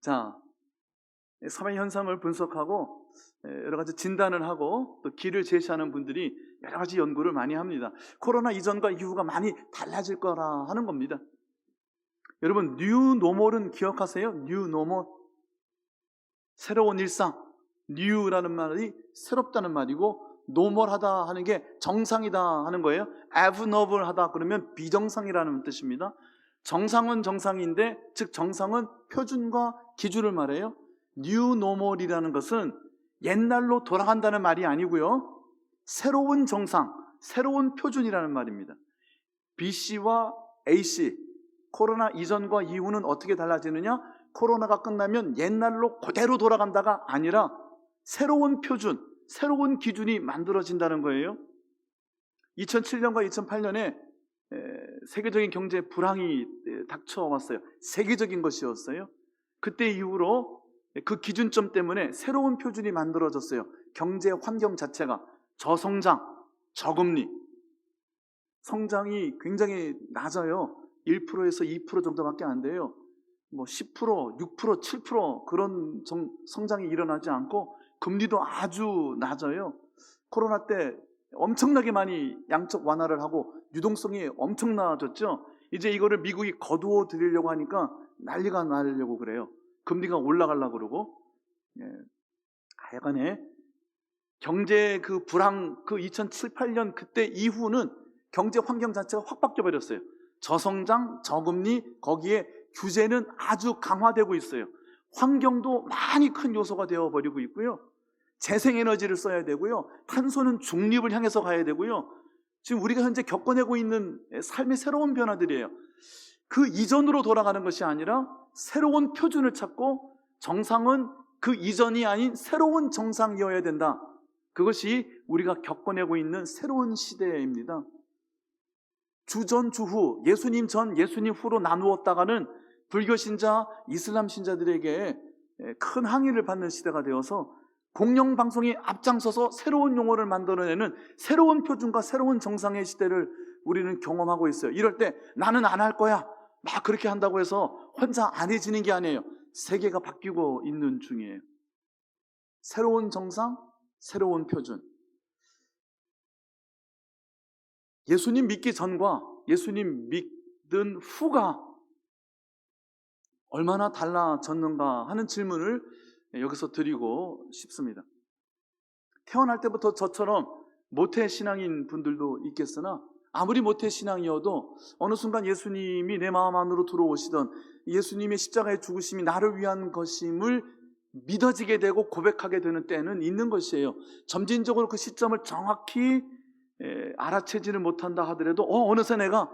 자, 사회 현상을 분석하고 여러 가지 진단을 하고 또 길을 제시하는 분들이 여러 가지 연구를 많이 합니다. 코로나 이전과 이후가 많이 달라질 거라 하는 겁니다. 여러분, 뉴노멀은 기억하세요? 뉴노멀. 새로운 일상. 뉴라는 말이 새롭다는 말이고, 노멀하다 하는 게 정상이다 하는 거예요. abnormal하다 그러면 비정상이라는 뜻입니다. 정상은 정상인데, 즉 정상은 표준과 기준을 말해요. 뉴노멀이라는 것은 옛날로 돌아간다는 말이 아니고요, 새로운 정상, 새로운 표준이라는 말입니다. BC와 AC, 코로나 이전과 이후는 어떻게 달라지느냐? 코로나가 끝나면 옛날로 그대로 돌아간다가 아니라 새로운 표준, 새로운 기준이 만들어진다는 거예요. 2007년과 2008년에 세계적인 경제 불황이 닥쳐왔어요. 세계적인 것이었어요. 그때 이후로 그 기준점 때문에 새로운 표준이 만들어졌어요. 경제 환경 자체가 저성장, 저금리, 성장이 굉장히 낮아요. 1%에서 2% 정도밖에 안 돼요. 10%, 6%, 7% 그런 성장이 일어나지 않고 금리도 아주 낮아요. 코로나 때 엄청나게 많이 양적 완화를 하고 유동성이 엄청나졌죠. 이제 이거를 미국이 거두어 드리려고 하니까 난리가 나려고 그래요. 금리가 올라가려고 그러고. 하여간에 경제 그 불황, 그 2007, 8년 그때 이후는 경제 환경 자체가 확 바뀌어 버렸어요. 저성장, 저금리, 거기에 규제는 아주 강화되고 있어요. 환경도 많이 큰 요소가 되어버리고 있고요. 재생에너지를 써야 되고요. 탄소는 중립을 향해서 가야 되고요. 지금 우리가 현재 겪어내고 있는 삶의 새로운 변화들이에요. 그 이전으로 돌아가는 것이 아니라 새로운 표준을 찾고 정상은 그 이전이 아닌 새로운 정상이어야 된다. 그것이 우리가 겪어내고 있는 새로운 시대입니다. 주전, 주후, 예수님 전, 예수님 후로 나누었다가는 불교 신자, 이슬람 신자들에게 큰 항의를 받는 시대가 되어서 공영방송이 앞장서서 새로운 용어를 만들어내는 새로운 표준과 새로운 정상의 시대를 우리는 경험하고 있어요. 이럴 때 나는 안 할 거야, 막 그렇게 한다고 해서 혼자 안 해지는 게 아니에요. 세계가 바뀌고 있는 중이에요. 새로운 정상, 새로운 표준. 예수님 믿기 전과 예수님 믿은 후가 얼마나 달라졌는가 하는 질문을 여기서 드리고 싶습니다. 태어날 때부터 저처럼 모태신앙인 분들도 있겠으나 아무리 모태신앙이어도 어느 순간 예수님이 내 마음 안으로 들어오시던 예수님의 십자가의 죽으심이 나를 위한 것임을 믿어지게 되고 고백하게 되는 때는 있는 것이에요. 점진적으로 그 시점을 정확히 알아채지를 못한다 하더라도 어느새 내가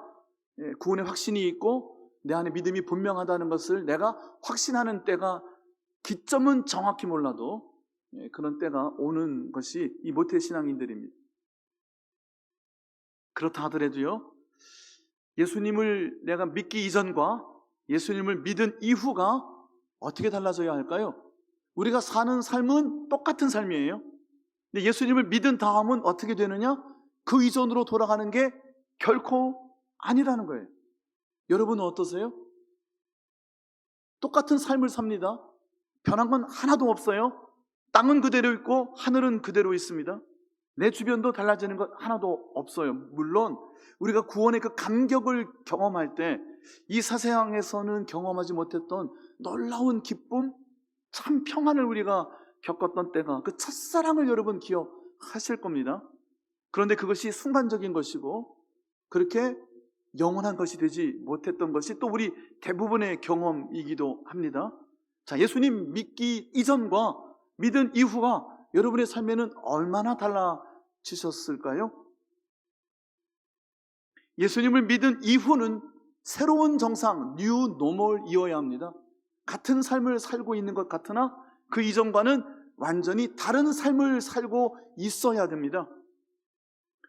구원의 확신이 있고 내 안에 믿음이 분명하다는 것을 내가 확신하는 때가, 기점은 정확히 몰라도 그런 때가 오는 것이 이 모태신앙인들입니다. 그렇다 하더라도요, 예수님을 내가 믿기 이전과 예수님을 믿은 이후가 어떻게 달라져야 할까요? 우리가 사는 삶은 똑같은 삶이에요. 근데 예수님을 믿은 다음은 어떻게 되느냐? 그 이전으로 돌아가는 게 결코 아니라는 거예요. 여러분은 어떠세요? 똑같은 삶을 삽니다. 변한 건 하나도 없어요. 땅은 그대로 있고 하늘은 그대로 있습니다. 내 주변도 달라지는 것 하나도 없어요. 물론 우리가 구원의 그 감격을 경험할 때 이 세상에서는 경험하지 못했던 놀라운 기쁨, 참 평안을 우리가 겪었던 때가, 그 첫사랑을 여러분 기억하실 겁니다. 그런데 그것이 순간적인 것이고 그렇게 영원한 것이 되지 못했던 것이 또 우리 대부분의 경험이기도 합니다. 자, 예수님 믿기 이전과 믿은 이후가 여러분의 삶에는 얼마나 달라지셨을까요? 예수님을 믿은 이후는 새로운 정상, 뉴 노멀이어야 합니다. 같은 삶을 살고 있는 것 같으나 그 이전과는 완전히 다른 삶을 살고 있어야 됩니다.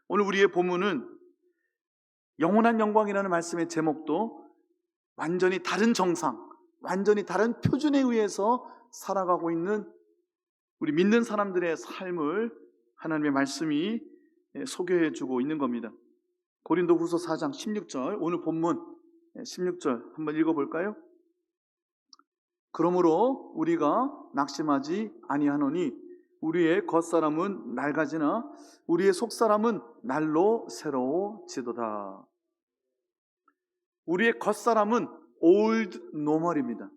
오늘 우리의 본문은 영원한 영광이라는 말씀의 제목도 완전히 다른 정상, 완전히 다른 표준에 의해서 살아가고 있는 우리 믿는 사람들의 삶을 하나님의 말씀이 소개해주고 있는 겁니다. 고린도후서 4장 16절, 오늘 본문 16절 한번 읽어볼까요? 그러므로 우리가 낙심하지 아니하노니 우리의 겉사람은 낡아지나 우리의 속사람은 날로 새로워지도다. 우리의 겉사람은 old normal입니다.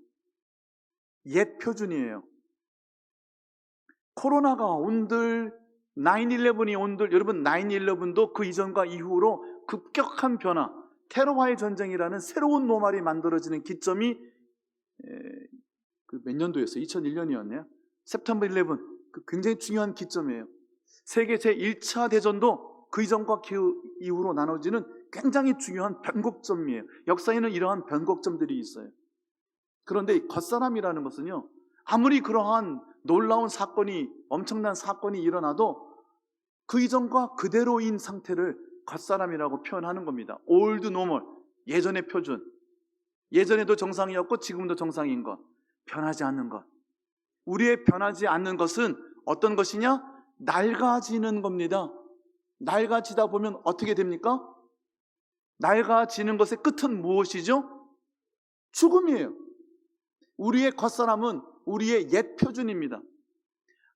옛 표준이에요. 코로나가 온들, 9/11이 온들, 여러분 9/11도 그 이전과 이후로 급격한 변화, 테러와의 전쟁이라는 새로운 노말이 만들어지는 기점이 몇 년도였어요? 2001년이었네요. September 11, 굉장히 중요한 기점이에요. 세계 제1차 대전도 그 이전과 그 이후로 나눠지는 굉장히 중요한 변곡점이에요. 역사에는 이러한 변곡점들이 있어요. 그런데 겉사람이라는 것은요, 아무리 그러한 놀라운 사건이, 엄청난 사건이 일어나도 그 이전과 그대로인 상태를 겉사람이라고 표현하는 겁니다. old normal, 예전의 표준. 예전에도 정상이었고 지금도 정상인 것, 변하지 않는 것. 우리의 변하지 않는 것은 어떤 것이냐? 낡아지는 겁니다. 낡아지다 보면 어떻게 됩니까? 낡아지는 것의 끝은 무엇이죠? 죽음이에요. 우리의 겉사람은 우리의 옛 표준입니다.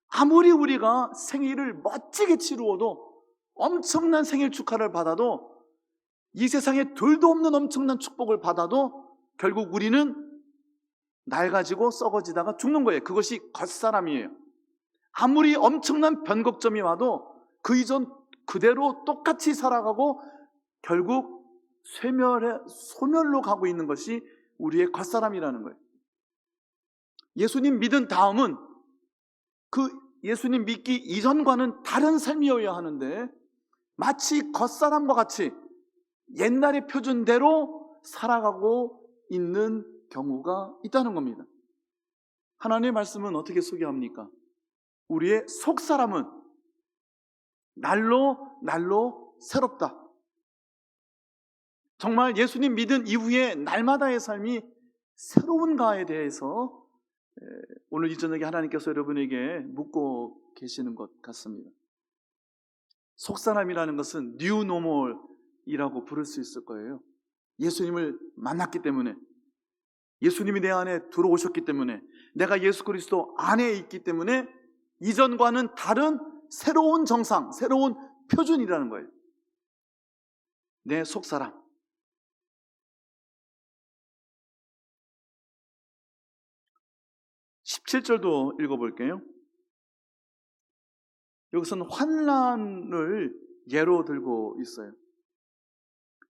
아무리 우리가 생일을 멋지게 치루어도, 엄청난 생일 축하를 받아도, 이 세상에 둘도 없는 엄청난 축복을 받아도 결국 우리는 낡아지고 썩어지다가 죽는 거예요. 그것이 겉사람이에요. 아무리 엄청난 변곡점이 와도 그 이전 그대로 똑같이 살아가고 결국 소멸로 가고 있는 것이 우리의 겉사람이라는 거예요. 예수님 믿은 다음은 그 예수님 믿기 이전과는 다른 삶이어야 하는데 마치 겉사람과 같이 옛날의 표준대로 살아가고 있는 경우가 있다는 겁니다. 하나님의 말씀은 어떻게 소개합니까? 우리의 속사람은 날로 새롭다. 정말 예수님 믿은 이후에 날마다의 삶이 새로운가에 대해서 오늘 이 저녁에 하나님께서 여러분에게 묻고 계시는 것 같습니다. 속사람이라는 것은 뉴 노멀이라고 부를 수 있을 거예요. 예수님을 만났기 때문에, 예수님이 내 안에 들어오셨기 때문에, 내가 예수 그리스도 안에 있기 때문에 이전과는 다른 새로운 정상, 새로운 표준이라는 거예요. 내 속사람. 17절도 읽어볼게요. 여기서는 환난을 예로 들고 있어요.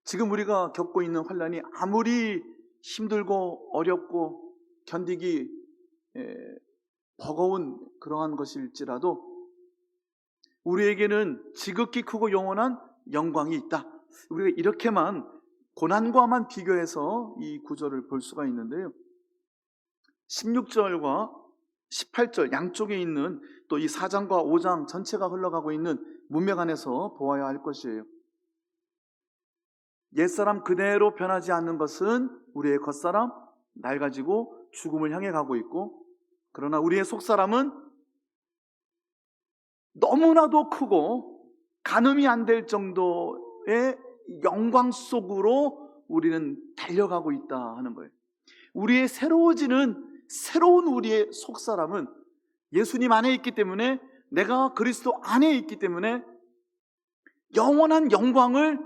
지금 우리가 겪고 있는 환난이 아무리 힘들고 어렵고 견디기 버거운 그러한 것일지라도 우리에게는 지극히 크고 영원한 영광이 있다. 우리가 이렇게만 고난과만 비교해서 이 구절을 볼 수가 있는데요, 16절과 18절 양쪽에 있는 또 이 4장과 5장 전체가 흘러가고 있는 문맥 안에서 보아야 할 것이에요. 옛사람 그대로 변하지 않는 것은 우리의 겉사람, 낡아지고 죽음을 향해 가고 있고, 그러나 우리의 속사람은 너무나도 크고 가늠이 안 될 정도의 영광 속으로 우리는 달려가고 있다 하는 거예요. 우리의 새로운 우리의 속사람은 예수님 안에 있기 때문에, 내가 그리스도 안에 있기 때문에 영원한 영광을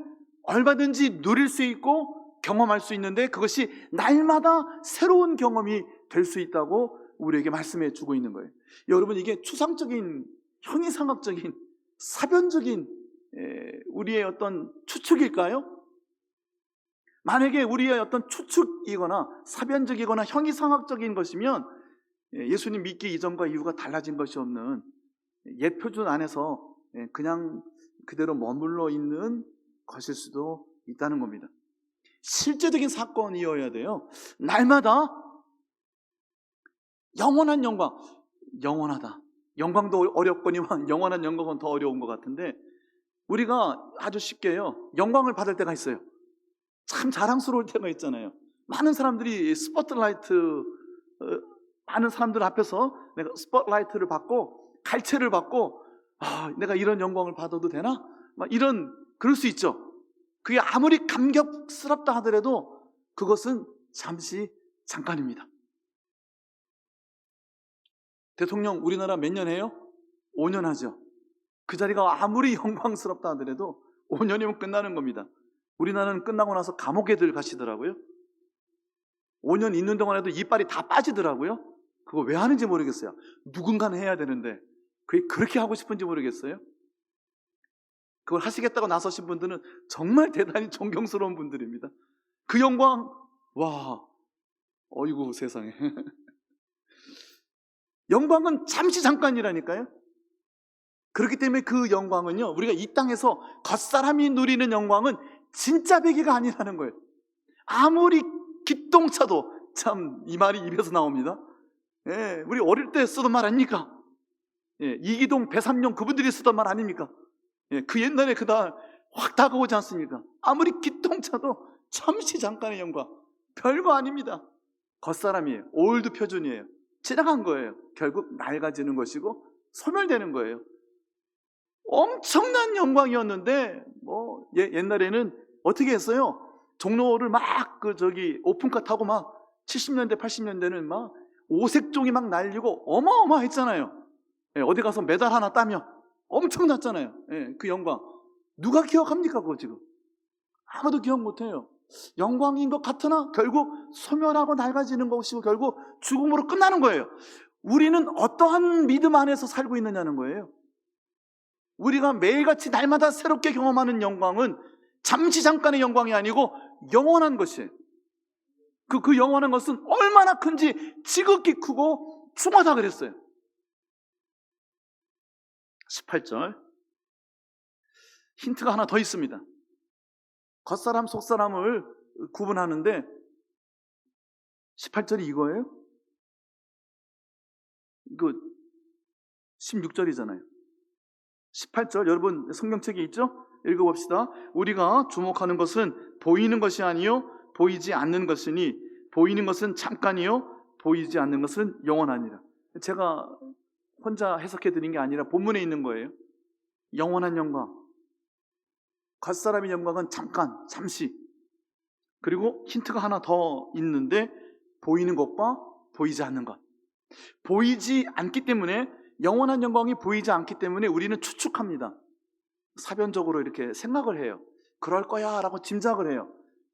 얼마든지 누릴 수 있고 경험할 수 있는데, 그것이 날마다 새로운 경험이 될 수 있다고 우리에게 말씀해 주고 있는 거예요. 여러분, 이게 추상적인, 형이상학적인, 사변적인 우리의 어떤 추측일까요? 만약에 우리의 어떤 추측이거나 사변적이거나 형이상학적인 것이면 예수님 믿기 이전과 이후가 달라진 것이 없는 옛 표준 안에서 그냥 그대로 머물러 있는 것일 수도 있다는 겁니다. 실제적인 사건이어야 돼요. 날마다 영원한 영광, 영원하다. 영광도 어렵거니와 영원한 영광은 더 어려운 것 같은데, 우리가 아주 쉽게요, 영광을 받을 때가 있어요. 참 자랑스러울 때가 있잖아요. 많은 사람들이 많은 사람들 앞에서 내가 스포트라이트를 받고 갈채를 받고, 내가 이런 영광을 받아도 되나? 그럴 수 있죠. 그게 아무리 감격스럽다 하더라도 그것은 잠깐입니다. 대통령 우리나라 몇 년 해요? 5년 하죠. 그 자리가 아무리 영광스럽다 하더라도 5년이면 끝나는 겁니다. 우리나라는 끝나고 나서 감옥에들 가시더라고요. 5년 있는 동안에도 이빨이 다 빠지더라고요. 그거 왜 하는지 모르겠어요. 누군가는 해야 되는데 그게 그렇게 하고 싶은지 모르겠어요. 그걸 하시겠다고 나서신 분들은 정말 대단히 존경스러운 분들입니다. 그 영광, 와, 어이구 세상에. 영광은 잠시 잠깐이라니까요. 그렇기 때문에 그 영광은요, 우리가 이 땅에서 겉사람이 누리는 영광은 진짜 배기가 아니라는 거예요. 아무리 기똥차도, 참 이 말이 입에서 나옵니다. 예, 우리 어릴 때 쓰던 말 아닙니까? 예, 이기동, 배삼룡 그분들이 쓰던 말 아닙니까? 예, 그 옛날에 그날 확 다가오지 않습니까? 아무리 기똥차도 잠시 잠깐의 영광, 별거 아닙니다. 겉사람이에요. 올드 표준이에요. 지나간 거예요. 결국 낡아지는 것이고 소멸되는 거예요. 엄청난 영광이었는데 옛날에는 어떻게 했어요? 종로를 막 오픈카 타고 막 70년대 80년대는 막 오색종이 막 날리고 어마어마했잖아요. 예, 어디 가서 메달 하나 따면 엄청났잖아요. 예, 그 영광 누가 기억합니까? 그거 지금 아무도 기억 못해요. 영광인 것 같으나 결국 소멸하고 낡아지는 것이고 결국 죽음으로 끝나는 거예요. 우리는 어떠한 믿음 안에서 살고 있느냐는 거예요. 우리가 매일같이 날마다 새롭게 경험하는 영광은 잠시 잠깐의 영광이 아니고 영원한 것이에요. 그 영원한 것은 얼마나 큰지 지극히 크고 중하다 그랬어요. 18절 힌트가 하나 더 있습니다. 겉사람 속사람을 구분하는데 18절이 이거예요? 이거 16절이잖아요. 18절 여러분 성경책에 있죠? 읽어봅시다. 우리가 주목하는 것은 보이는 것이 아니요 보이지 않는 것이니 보이는 것은 잠깐이요 보이지 않는 것은 영원하니라. 제가 혼자 해석해 드린 게 아니라 본문에 있는 거예요. 영원한 영광, 겉사람의 영광은 잠깐, 잠시. 그리고 힌트가 하나 더 있는데 보이는 것과 보이지 않는 것. 보이지 않기 때문에 영원한 영광이 보이지 않기 때문에 우리는 추측합니다. 사변적으로 이렇게 생각을 해요. 그럴 거야 라고 짐작을 해요.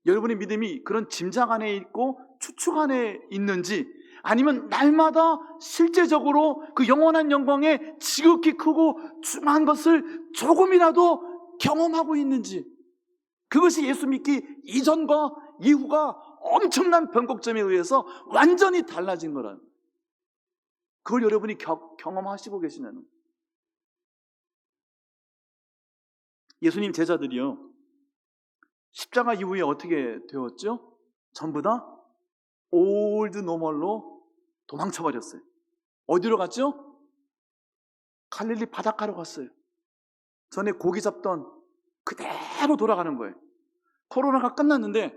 여러분의 믿음이 그런 짐작 안에 있고 추측 안에 있는지 아니면 날마다 실제적으로 그 영원한 영광의 지극히 크고 중한 것을 조금이라도 경험하고 있는지, 그것이 예수 믿기 이전과 이후가 엄청난 변곡점에 의해서 완전히 달라진 거라는, 그걸 여러분이 경험하시고 계시냐는 거예요. 예수님 제자들이요, 십자가 이후에 어떻게 되었죠? 전부 다 올드 노멀로 도망쳐버렸어요. 어디로 갔죠? 갈릴리 바닷가로 갔어요. 전에 고기 잡던 그대로 돌아가는 거예요. 코로나가 끝났는데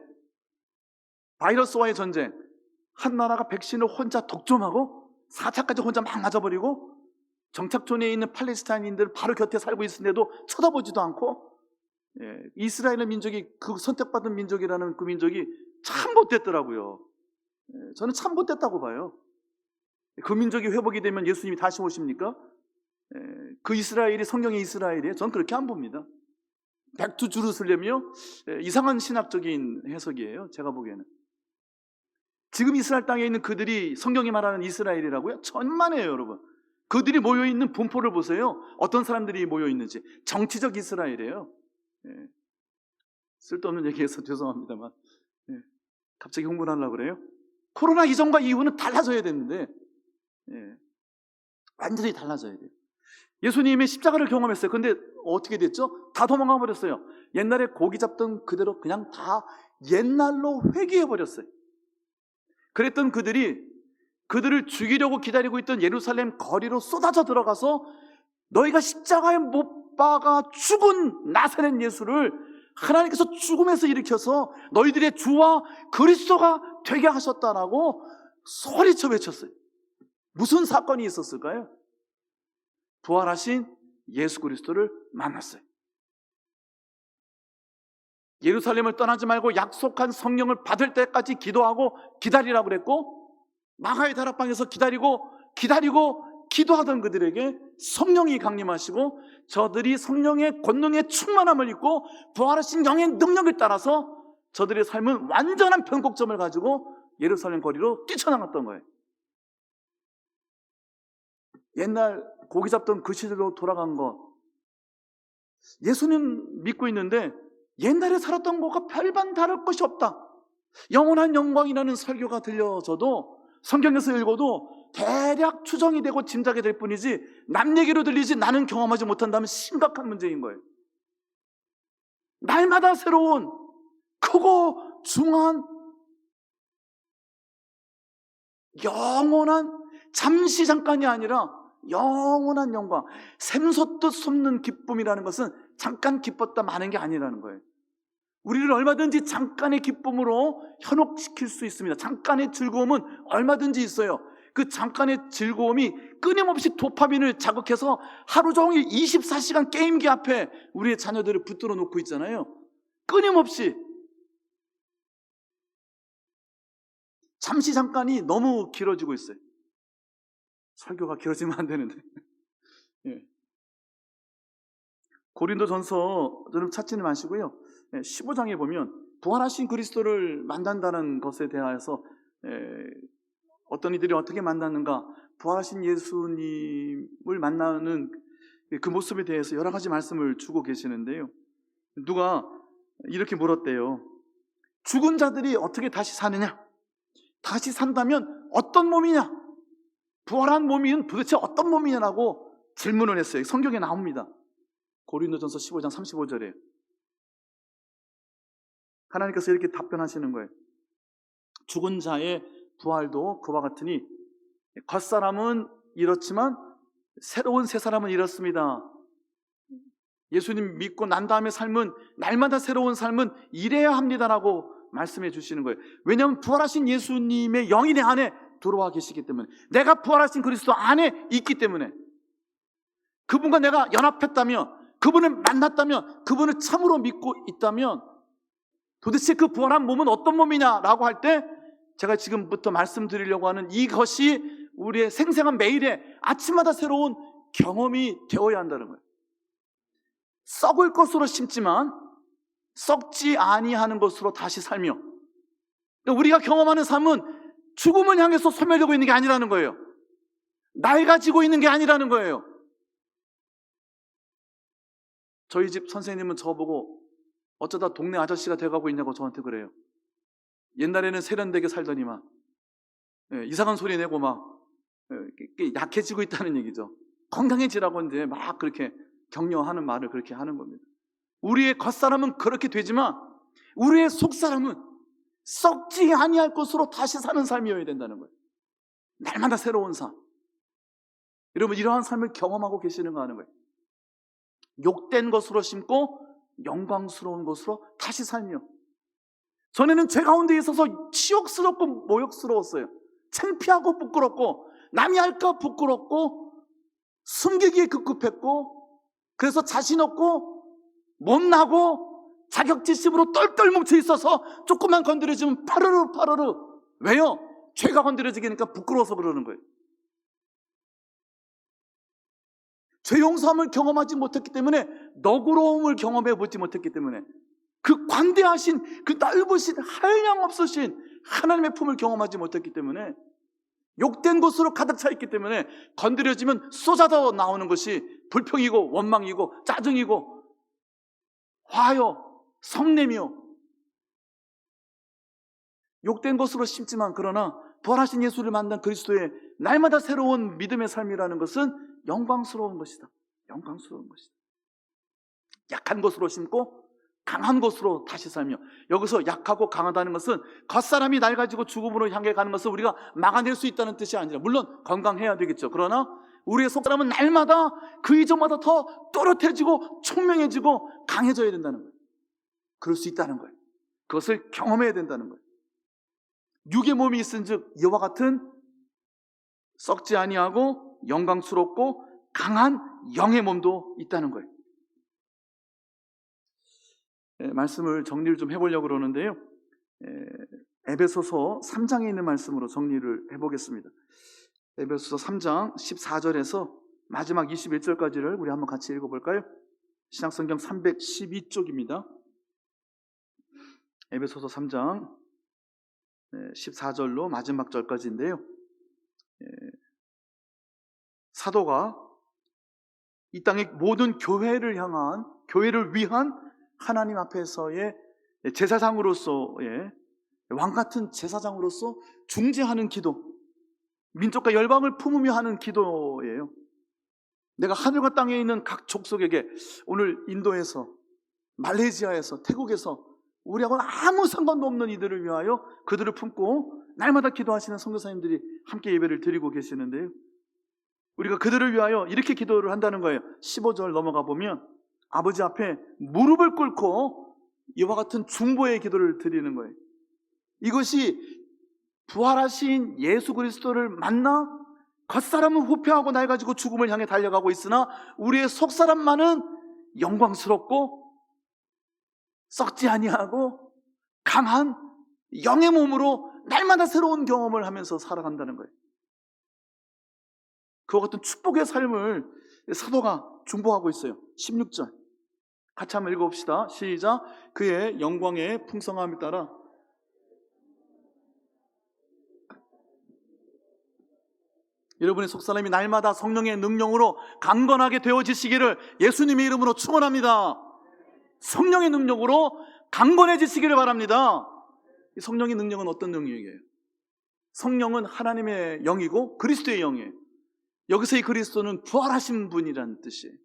바이러스와의 전쟁, 한 나라가 백신을 혼자 독점하고 4차까지 혼자 막 맞아버리고 정착촌에 있는 팔레스타인인들 바로 곁에 살고 있는데도 쳐다보지도 않고, 이스라엘의 민족이, 그 선택받은 민족이라는 그 민족이 참 못됐더라고요. 저는 참 못됐다고 봐요. 그 민족이 회복이 되면 예수님이 다시 오십니까? 그 이스라엘이 성경의 이스라엘이에요? 저는 그렇게 안 봅니다. 백투 주루슬렘이요? 이상한 신학적인 해석이에요. 제가 보기에는. 지금 이스라엘 땅에 있는 그들이 성경이 말하는 이스라엘이라고요? 천만에요, 여러분. 그들이 모여있는 분포를 보세요. 어떤 사람들이 모여있는지. 정치적 이스라엘이에요. 쓸데없는 얘기해서 죄송합니다만, 갑자기 홍보를 하려고 그래요. 코로나 이전과 이후는 달라져야 되는데, 완전히 달라져야 돼요. 예수님이 십자가를 경험했어요. 근데 어떻게 됐죠? 다 도망가 버렸어요. 옛날에 고기 잡던 그대로 그냥 다 옛날로 회귀해 버렸어요. 그랬던 그들을 죽이려고 기다리고 있던 예루살렘 거리로 쏟아져 들어가서 너희가 십자가에 못 박아 죽은 나사렛 예수를 하나님께서 죽음에서 일으켜서 너희들의 주와 그리스도가 되게 하셨다라고 소리쳐 외쳤어요. 무슨 사건이 있었을까요? 부활하신 예수 그리스도를 만났어요. 예루살렘을 떠나지 말고 약속한 성령을 받을 때까지 기도하고 기다리라고 그랬고, 마가의 다락방에서 기다리고 기도하던 그들에게 성령이 강림하시고 저들이 성령의 권능의 충만함을 입고 부활하신 영의 능력을 따라서 저들의 삶은 완전한 변곡점을 가지고 예루살렘 거리로 뛰쳐나갔던 거예요. 옛날 고기 잡던 그 시절로 돌아간 것, 예수님 믿고 있는데 옛날에 살았던 것과 별반 다를 것이 없다, 영원한 영광이라는 설교가 들려져도, 성경에서 읽어도 대략 추정이 되고 짐작이 될 뿐이지 남 얘기로 들리지 나는 경험하지 못한다면 심각한 문제인 거예요. 날마다 새로운 크고 중한 영원한, 잠시 잠깐이 아니라 영원한 영광, 샘솟듯 솟는 기쁨이라는 것은 잠깐 기뻤다 마는 게 아니라는 거예요. 우리를 얼마든지 잠깐의 기쁨으로 현혹시킬 수 있습니다. 잠깐의 즐거움은 얼마든지 있어요. 그 잠깐의 즐거움이 끊임없이 도파민을 자극해서 하루 종일 24시간 게임기 앞에 우리의 자녀들을 붙들어 놓고 있잖아요. 끊임없이. 잠시 잠깐이 너무 길어지고 있어요. 설교가 길어지면 안 되는데. 예. 고린도전서 여러분 찾지는 마시고요. 15장에 보면 부활하신 그리스도를 만난다는 것에 대하여서 어떤 이들이 어떻게 만났는가, 부활하신 예수님을 만나는 그 모습에 대해서 여러 가지 말씀을 주고 계시는데요. 누가 이렇게 물었대요. 죽은 자들이 어떻게 다시 사느냐? 다시 산다면 어떤 몸이냐? 부활한 몸이 도대체 어떤 몸이냐라고 질문을 했어요. 성경에 나옵니다. 고린도전서 15장 35절에 하나님께서 이렇게 답변하시는 거예요. 죽은 자의 부활도 그와 같으니 겉사람은 이렇지만 새로운 새 사람은 이렇습니다. 예수님 믿고 난 다음에 삶은, 날마다 새로운 삶은 이래야 합니다라고 말씀해 주시는 거예요. 왜냐하면 부활하신 예수님의 영이 내 안에 들어와 계시기 때문에, 내가 부활하신 그리스도 안에 있기 때문에, 그분과 내가 연합했다면, 그분을 만났다면, 그분을 참으로 믿고 있다면, 도대체 그 부활한 몸은 어떤 몸이냐라고 할 때 제가 지금부터 말씀드리려고 하는 이것이 우리의 생생한 매일의 아침마다 새로운 경험이 되어야 한다는 거예요. 썩을 것으로 심지만 썩지 아니하는 것으로 다시 살며, 우리가 경험하는 삶은 죽음을 향해서 소멸되고 있는 게 아니라는 거예요. 낡아지고 있는 게 아니라는 거예요. 저희 집 선생님은 저보고 어쩌다 동네 아저씨가 돼가고 있냐고 저한테 그래요. 옛날에는 세련되게 살더니만 이상한 소리 내고 막 약해지고 있다는 얘기죠. 건강해지라고 이제 막 그렇게 격려하는 말을 그렇게 하는 겁니다. 우리의 겉사람은 그렇게 되지만 우리의 속사람은 썩지 아니할 것으로 다시 사는 삶이어야 된다는 거예요. 날마다 새로운 삶. 여러분, 이러한 삶을 경험하고 계시는가 하는 거예요. 욕된 것으로 심고 영광스러운 것으로 다시 살며, 전에는 제 가운데 있어서 치욕스럽고 모욕스러웠어요. 창피하고 부끄럽고 남이 할까 부끄럽고 숨기기에 급급했고, 그래서 자신 없고 못나고 자격지심으로 똘똘 뭉쳐 있어서 조금만 건드려지면 파르르 파르르. 왜요? 죄가 건드려지니까 부끄러워서 그러는 거예요. 죄 용서함을 경험하지 못했기 때문에, 너그러움을 경험해 보지 못했기 때문에, 그 관대하신, 그 넓으신, 한량없으신 하나님의 품을 경험하지 못했기 때문에, 욕된 것으로 가득 차 있기 때문에 건드려지면 쏟아져 나오는 것이 불평이고 원망이고 짜증이고 화요, 성내며, 욕된 것으로 심지만, 그러나 부활하신 예수를 만난 그리스도의 날마다 새로운 믿음의 삶이라는 것은 영광스러운 것이다. 영광스러운 것이다. 약한 것으로 심고 강한 것으로 다시 살며, 여기서 약하고 강하다는 것은 겉사람이 낡아지고 죽음으로 향해 가는 것을 우리가 막아낼 수 있다는 뜻이 아니라, 물론 건강해야 되겠죠. 그러나 우리의 속사람은 날마다 그 이전마다 더 또렷해지고 총명해지고 강해져야 된다는 거예요. 그럴 수 있다는 거예요. 그것을 경험해야 된다는 거예요. 육의 몸이 있은즉 이와 같은 썩지 아니하고 영광스럽고 강한 영의 몸도 있다는 거예요. 말씀을 정리를 좀 해보려고 그러는데요. 에베소서 3장에 있는 말씀으로 정리를 해보겠습니다. 에베소서 3장 14절에서 마지막 21절까지를 우리 한번 같이 읽어볼까요? 신약성경 312쪽입니다. 에베소서 3장 14절로 마지막 절까지인데요. 사도가 이 땅의 모든 교회를 위한 하나님 앞에서의 제사장으로서의 왕같은 제사장으로서 중재하는 기도, 민족과 열방을 품으며 하는 기도예요. 내가 하늘과 땅에 있는 각 족속에게 오늘 인도에서, 말레이시아에서, 태국에서 우리하고는 아무 상관도 없는 이들을 위하여 그들을 품고 날마다 기도하시는 선교사님들이 함께 예배를 드리고 계시는데요, 우리가 그들을 위하여 이렇게 기도를 한다는 거예요. 15절 넘어가 보면 아버지 앞에 무릎을 꿇고 이와 같은 중보의 기도를 드리는 거예요. 이것이 부활하신 예수 그리스도를 만나 겉사람은 후패하고 낡아지고 죽음을 향해 달려가고 있으나 우리의 속사람만은 영광스럽고 썩지 아니하고 강한 영의 몸으로 날마다 새로운 경험을 하면서 살아간다는 거예요. 그와 같은 축복의 삶을 사도가 중보하고 있어요. 16절 같이 한번 읽어봅시다. 시작. 그의 영광의 풍성함에 따라 여러분의 속사람이 날마다 성령의 능력으로 강건하게 되어지시기를 예수님의 이름으로 축원합니다. 성령의 능력으로 강건해지시기를 바랍니다. 이 성령의 능력은 어떤 능력이에요? 성령은 하나님의 영이고 그리스도의 영이에요. 여기서 이 그리스도는 부활하신 분이라는 뜻이에요.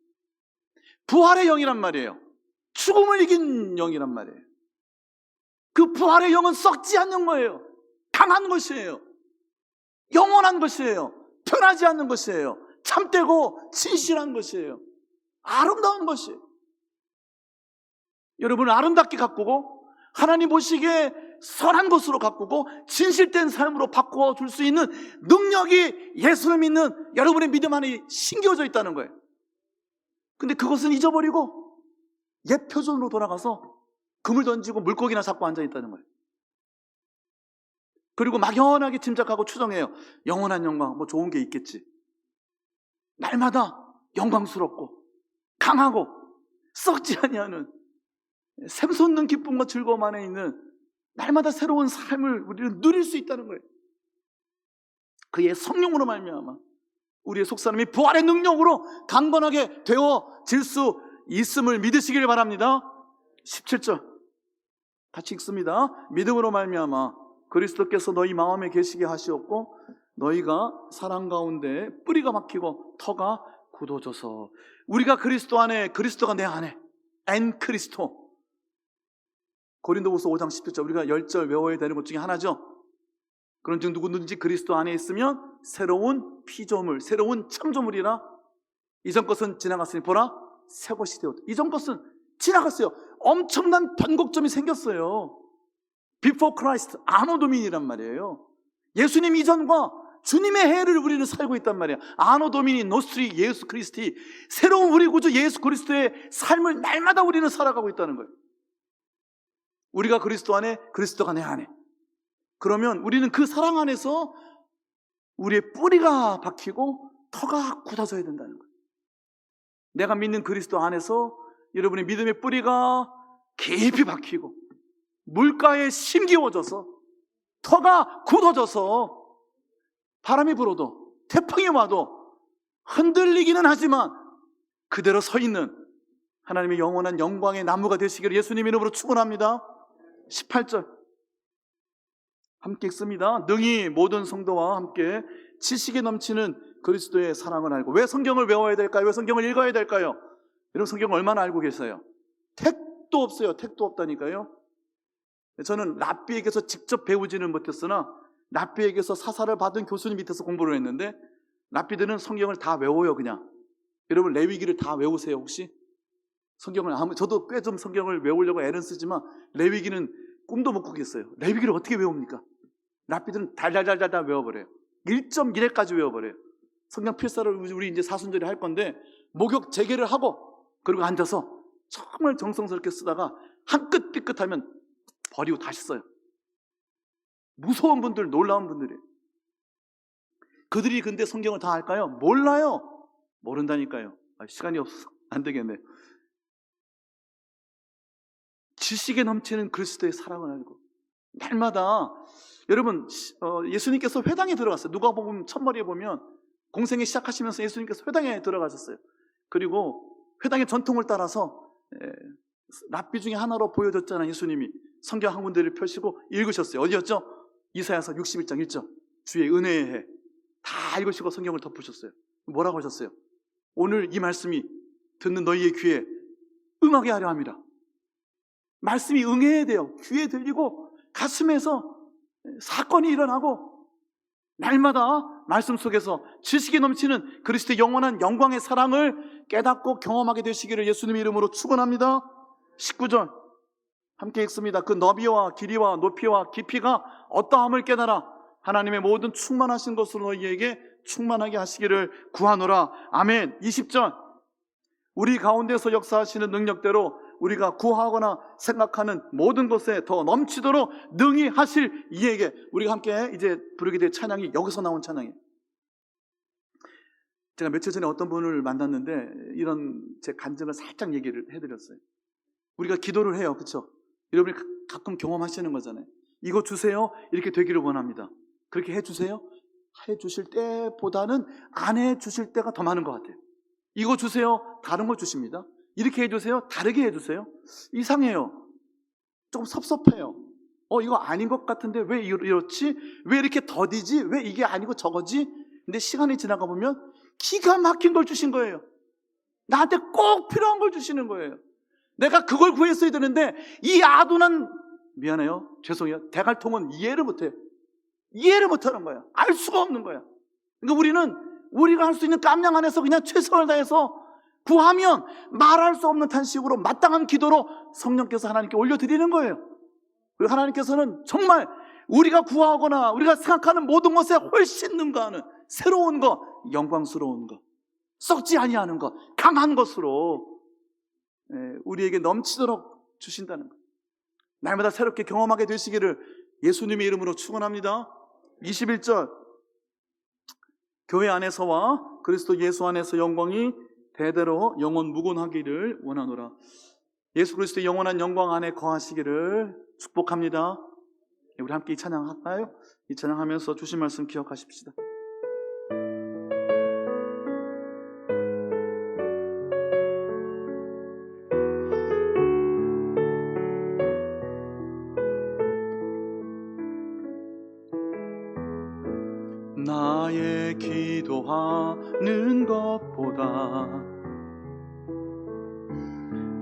부활의 영이란 말이에요. 죽음을 이긴 영이란 말이에요. 그 부활의 영은 썩지 않는 거예요. 강한 것이에요. 영원한 것이에요. 변하지 않는 것이에요. 참되고 진실한 것이에요. 아름다운 것이에요. 여러분을 아름답게 가꾸고 하나님 보시기에 선한 것으로 가꾸고 진실된 삶으로 바꿔 줄 수 있는 능력이 예수를 믿는 여러분의 믿음 안에 심겨져 있다는 거예요. 근데 그것은 잊어버리고 옛 표준으로 돌아가서 금을 던지고 물고기나 잡고 앉아 있다는 거예요. 그리고 막연하게 짐작하고 추정해요. 영원한 영광, 뭐 좋은 게 있겠지. 날마다 영광스럽고 강하고 썩지 아니하는 샘솟는 기쁨과 즐거움 안에 있는 날마다 새로운 삶을 우리는 누릴 수 있다는 거예요. 그의 성령으로 말미암아 우리의 속사람이 부활의 능력으로 강건하게 되어질 수 있음을 믿으시길 바랍니다. 17절 같이 읽습니다. 믿음으로 말미암아 그리스도께서 너희 마음에 계시게 하시었고 너희가 사랑 가운데 뿌리가 박히고 터가 굳어져서 우리가 그리스도 안에, 그리스도가 내 안에, 엔 그리스도. 고린도후서 5장 17절 우리가 10절 외워야 되는 것 중에 하나죠. 그런즉 누구든지 그리스도 안에 있으면 새로운 피조물, 새로운 참조물이라. 이전 것은 지나갔으니 보라 새 것이 되었다. 이전 것은 지나갔어요. 엄청난 변곡점이 생겼어요. Before Christ, 아노 도민이란 말이에요. 예수님 이전과 주님의 해를 우리는 살고 있단 말이에요. 아노 도미니 노스트리 예수 그리스티, 새로운 우리 구주 예수 그리스도의 삶을 날마다 우리는 살아가고 있다는 거예요. 우리가 그리스도 안에, 그리스도가 내 안에. 그러면 우리는 그 사랑 안에서 우리의 뿌리가 박히고 터가 굳어져야 된다는 거예요. 내가 믿는 그리스도 안에서 여러분의 믿음의 뿌리가 깊이 박히고 물가에 심기워져서 터가 굳어져서 바람이 불어도 태풍이 와도 흔들리기는 하지만 그대로 서 있는 하나님의 영원한 영광의 나무가 되시기를 예수님 이름으로 축원합니다. 18절 함께 읽습니다. 능히 모든 성도와 함께 지식에 넘치는 그리스도의 사랑을 알고. 왜 성경을 외워야 될까요? 왜 성경을 읽어야 될까요? 여러분 성경 얼마나 알고 계세요? 택도 없어요. 택도 없다니까요. 저는 랍비에게서 직접 배우지는 못했으나 랍비에게서 사사를 받은 교수님 밑에서 공부를 했는데 랍비들은 성경을 다 외워요. 그냥 여러분 레위기를 다 외우세요. 혹시? 성경을 저도 꽤 좀 성경을 외우려고 애는 쓰지만 레위기는 꿈도 못 꾸겠어요. 레위기를 어떻게 외웁니까? 랍비들은 달달달달 다 외워버려요. 1.1회까지 외워버려요. 성경 필사를 우리 이제 사순절에 할 건데 목욕 재개를 하고 그리고 앉아서 정말 정성스럽게 쓰다가 한 끗 삐끗하면 버리고 다시 써요. 무서운 분들, 놀라운 분들이에요. 그들이 근데 성경을 다 알까요? 몰라요. 모른다니까요. 시간이 없어서 안 되겠네. 지식에 넘치는 그리스도의 사랑을 알고 날마다 여러분 예수님께서 회당에 들어갔어요. 누가복음 첫머리에 보면 공생애 시작하시면서 예수님께서 회당에 들어가셨어요. 그리고 회당의 전통을 따라서 랍비 중에 하나로 보여줬잖아요. 예수님이 성경 한 군데를 펴시고 읽으셨어요. 어디였죠? 이사야서 61장 1절 주의 은혜의 해. 다 읽으시고 성경을 덮으셨어요. 뭐라고 하셨어요? 오늘 이 말씀이 듣는 너희의 귀에 응하게 하려 함이라. 말씀이 응해야 돼요. 귀에 들리고 가슴에서 사건이 일어나고 날마다 말씀 속에서 지식이 넘치는 그리스도의 영원한 영광의 사랑을 깨닫고 경험하게 되시기를 예수님의 이름으로 축원합니다. 19절 함께 읽습니다. 그 너비와 길이와 높이와 깊이가 어떠함을 깨달아 하나님의 모든 충만하신 것으로 너희에게 충만하게 하시기를 구하노라. 아멘. 20절 우리 가운데서 역사하시는 능력대로 우리가 구하거나 생각하는 모든 것에 더 넘치도록 능히 하실 이에게. 우리가 함께 이제 부르게 될 찬양이 여기서 나온 찬양이에요. 제가 며칠 전에 어떤 분을 만났는데 이런 제 간증을 살짝 얘기를 해드렸어요. 우리가 기도를 해요. 그렇죠? 여러분이 가끔 경험하시는 거잖아요. 이거 주세요. 이렇게 되기를 원합니다. 그렇게 해주세요. 해주실 때보다는 안 해주실 때가 더 많은 것 같아요. 이거 주세요. 다른 거 주십니다. 이렇게 해주세요. 다르게 해주세요. 이상해요. 조금 섭섭해요. 이거 아닌 것 같은데 왜 이렇지? 왜 이렇게 더디지? 왜 이게 아니고 저거지? 근데 시간이 지나가 보면 기가 막힌 걸 주신 거예요. 나한테 꼭 필요한 걸 주시는 거예요. 내가 그걸 구했어야 되는데 이 아둔한, 미안해요. 죄송해요. 대갈통은 이해를 못해요. 이해를 못하는 거야. 알 수가 없는 거야. 그러니까 우리가 할 수 있는 깜냥 안에서 그냥 최선을 다해서 구하면 말할 수 없는 탄식으로 마땅한 기도로 성령께서 하나님께 올려드리는 거예요. 그리고 하나님께서는 정말 우리가 구하거나 우리가 생각하는 모든 것에 훨씬 능가하는 새로운 것, 영광스러운 것, 썩지 아니하는 것, 강한 것으로 우리에게 넘치도록 주신다는 것, 날마다 새롭게 경험하게 되시기를 예수님의 이름으로 축원합니다. 21절 교회 안에서와 그리스도 예수 안에서 영광이 대대로 영원 무궁하기를 원하노라. 예수 그리스도의 영원한 영광 안에 거하시기를 축복합니다. 우리 함께 이 찬양 할까요? 이 찬양하면서 주신 말씀 기억하십시다. 나의 기도하는 것보다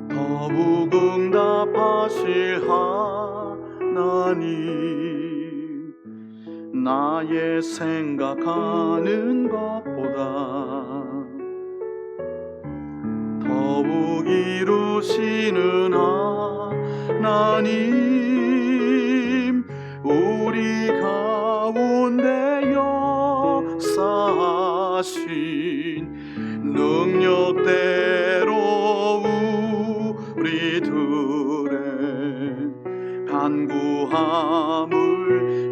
더욱 응답하실 하나님, 나의 생각하는 것보다 더욱 이루시는 하나님, 우리 가운데 역사하신 능력대로 우리들의 간구함을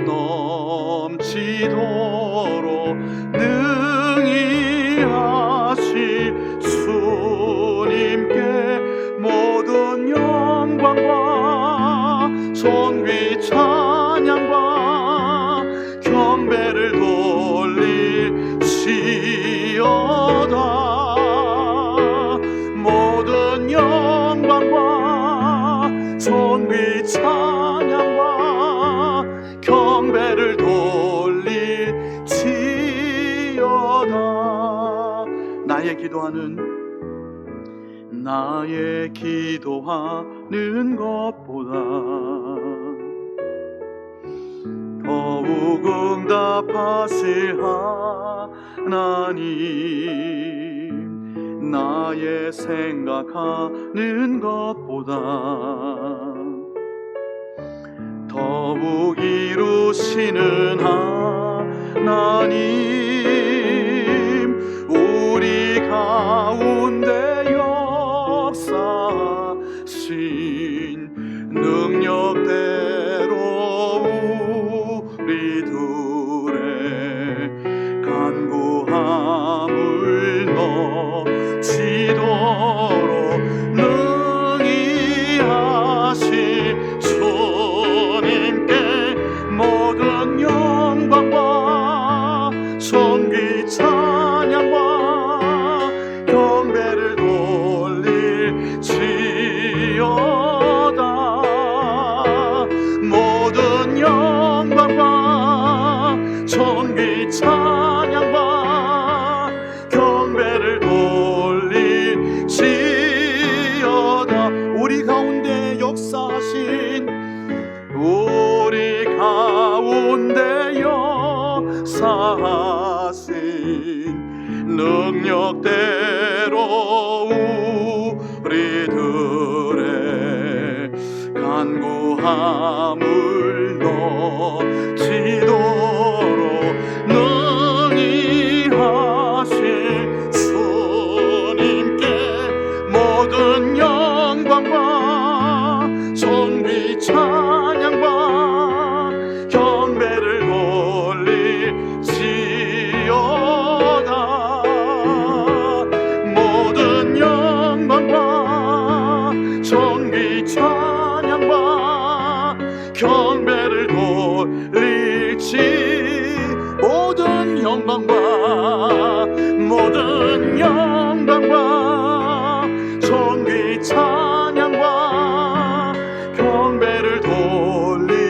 넘치도록 능히 하실 주님께 모든 영광과 존귀 찬양과 경배를 돌릴지어다. 모든 영광과 존귀 찬양과 경배를 돌릴지어다. 나의 기도하는 것보다 더욱 응답하실 하나님, 나의 생각하는 것보다 더욱 이루시는 하나님, 우리 가운데 역사하신 능력대로 우리들의 능력대로 우리들의 간구함을 넘치도록 능히 하신 주님께 모든 영광과 존귀 찬양과 경배를 돌리지어다. 모든 영광과 존귀 찬양과 경배를 돌리지. 모든 영광과 모든 영광과 존귀 찬양과 경배를 돌리지어다.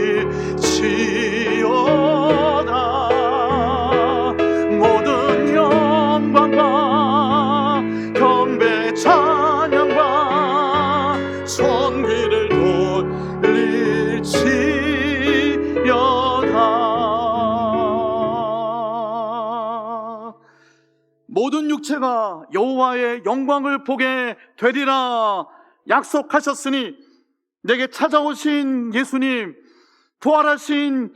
모든 영광과 경배 찬양과 존귀를 돌리지어다. 모든 육체가 여호와의 영광을 보게 되리라 약속하셨으니, 내게 찾아오신 예수님, 부활하신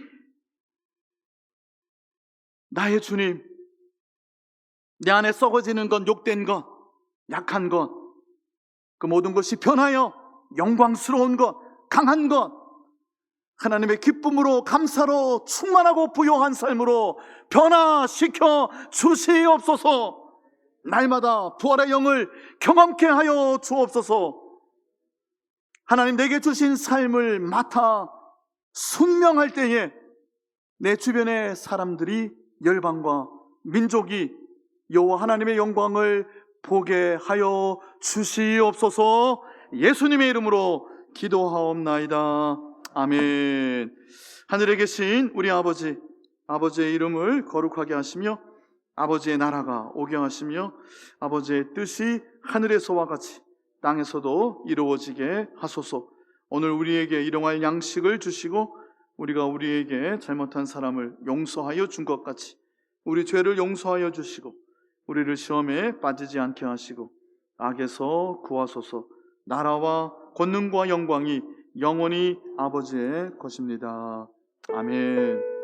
나의 주님, 내 안에 썩어지는 것, 욕된 것, 약한 것, 그 모든 것이 변하여 영광스러운 것, 강한 것, 하나님의 기쁨으로 감사로 충만하고 부요한 삶으로 변화시켜 주시옵소서. 날마다 부활의 영을 경험케 하여 주옵소서. 하나님, 내게 주신 삶을 맡아 순명할 때에 내 주변의 사람들이, 열방과 민족이 여호와 하나님의 영광을 보게 하여 주시옵소서. 예수님의 이름으로 기도하옵나이다. 아멘. 하늘에 계신 우리 아버지, 아버지의 이름을 거룩하게 하시며 아버지의 나라가 오게 하시며 아버지의 뜻이 하늘에서와 같이 땅에서도 이루어지게 하소서. 오늘 우리에게 일용할 양식을 주시고 우리가 우리에게 잘못한 사람을 용서하여 준 것 같이 우리 죄를 용서하여 주시고 우리를 시험에 빠지지 않게 하시고 악에서 구하소서. 나라와 권능과 영광이 영원히 아버지의 것입니다. 아멘.